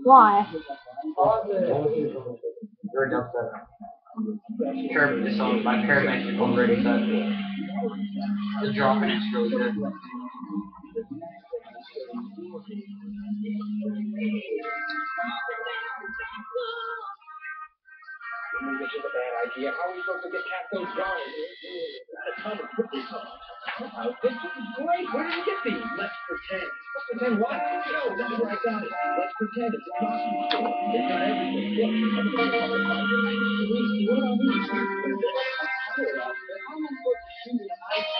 Why? Very upset. Curb is on my curb actually already set. The dropping is really good. This is a bad idea. How are we supposed to get past those guards? This is great. Where did you get these? Let's pretend. Let's pretend what? No, this is where I got it. Let's pretend it's a costume store. They've got everything. Look, everything's covered by see what I mean? How am I supposed to shoot an ice?